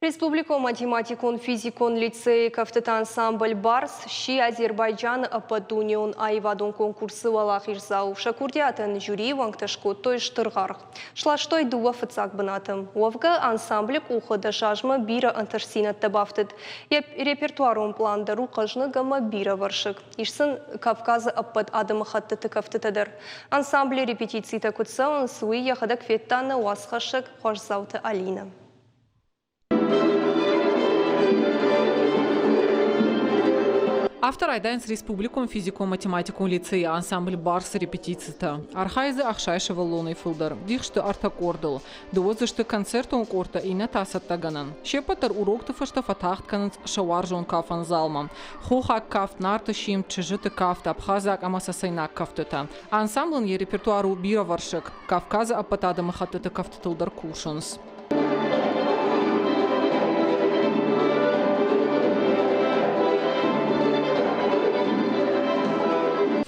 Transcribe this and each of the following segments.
Республика математикон физикон лицей кафтет ансамбль «Барс» ши Азербайджан апатунион айвадон конкурсы валах ирзау. Шакурдиатын жюри вангташко той штыргарх. Шлаштой дуа фыцак бынатым. Уавга ансамблик ухода шажма бира антарсинат табафтет. Репертуарон планда рукажны гама бира варшик. Ишсын Кавказа апат адымы хаттыты кафтетедер. Ансамбль репетиции такутса суи яхадак феттана уасхашек хошзауты Алина. Автор айдайнс республикум физико-математикум лицей ансамбль «Барс» репетицията. Архайзы ахшайшева луной фылдар. Дихшты артакордыл. Дуозышты концертун корта и натасаттаганан. Шепатар урокты фашта фатахткананс шаваржон кафан залман. Хохак кафт нартышим, чыжыты кафт, абхазак амасасайнак кафтыта. Ансамблын е репертуару бира варшык. Кавказа апатада махатыты кафтытылдар кушынс.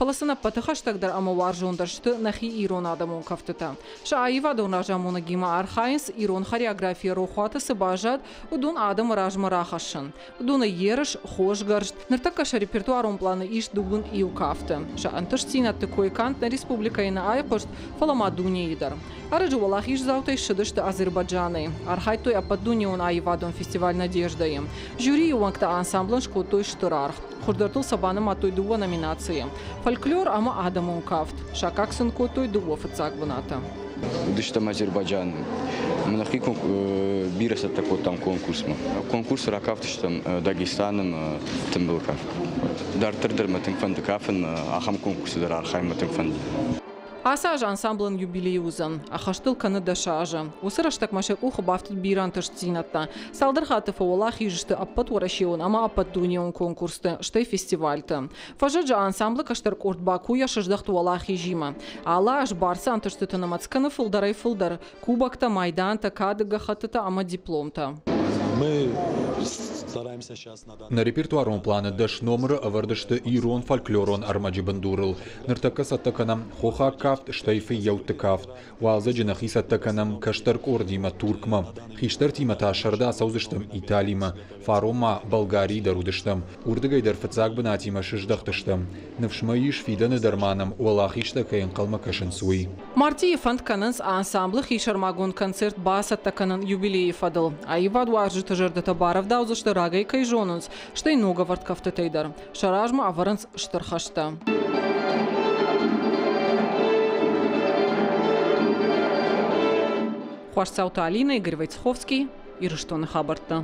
Фаласына патыхаштагдар амаваржондаршты нахи ирон адамон кафтыта. Шааива донажамона гима архайнс ирон хореография рохуатысы бажад удун адам ражма рахашын. Удуна ерыш хошгаршт. Ныртакаша репертуарон планы иш дугун иу кафты. Ша антыштинат тыкой кант на республика и на айпошт фаламадуни идар. Арыжу валах иш заутай шыдышты Азербайджаны. Архайтой ападунион айвадон фестиваль надеждаем. Жюри уангта ансамблын шкотой штырарх. Хурдартыл сабаным атой дуа номинации. Фольклор ама адамун кафт. Шакаксын котой дуа фыцак быната. Дыштам Азербайджан. Мнахи бираса такой там конкурс. Конкурс ракафтыштам Дагестаным тем был кафт. Дартырдыр матың фанды кафын ахам конкурсы дар архай матың фанды. Асаж ансамблын юбилеюзан, ахаштыл каны дашажа. Усыраштак машек уха бафтыт биран тыштинатта. Салдыр хаты фаула хижышты аппат урашион, ама аппат дунион конкурсты, штай фестивальты. Фажаджа ансамблы каштар корт Баку яшыждахту вала хижима. Ала аж барса антыштыты намацканы фылдарай фылдар. Кубакта, майданта, кадыга хатыта, ама дипломта. Мы стараемся сейчас на репертуаром планы даш номер авардышты ирон фольклорон армаджи бандурыл. Ныртака саттаканам хоха кафт штайфы яуты кафт. Уалза джинахи саттаканам каштарк ордима туркма. Хиштар тима ташарда саузыштым Италима. Фарома Болгарии дарудыштым. Урдыгай дарфацак бынатима шыждахтыштым. Навшмаиш фиданы дарманом уалахиштакаин калмакашын суи. Мартиев фанткананс ансамблы хишармагон концерт бас аттаканан юбилеи фадыл. Айваду аржыты жардата баров даузышты рагай кайжонунс, штай нога варткафты тейдар. Шаражма аваранс штырхашта. Хуашсаута Алина, Игорь Войцеховский, Ирыштон Хабарта.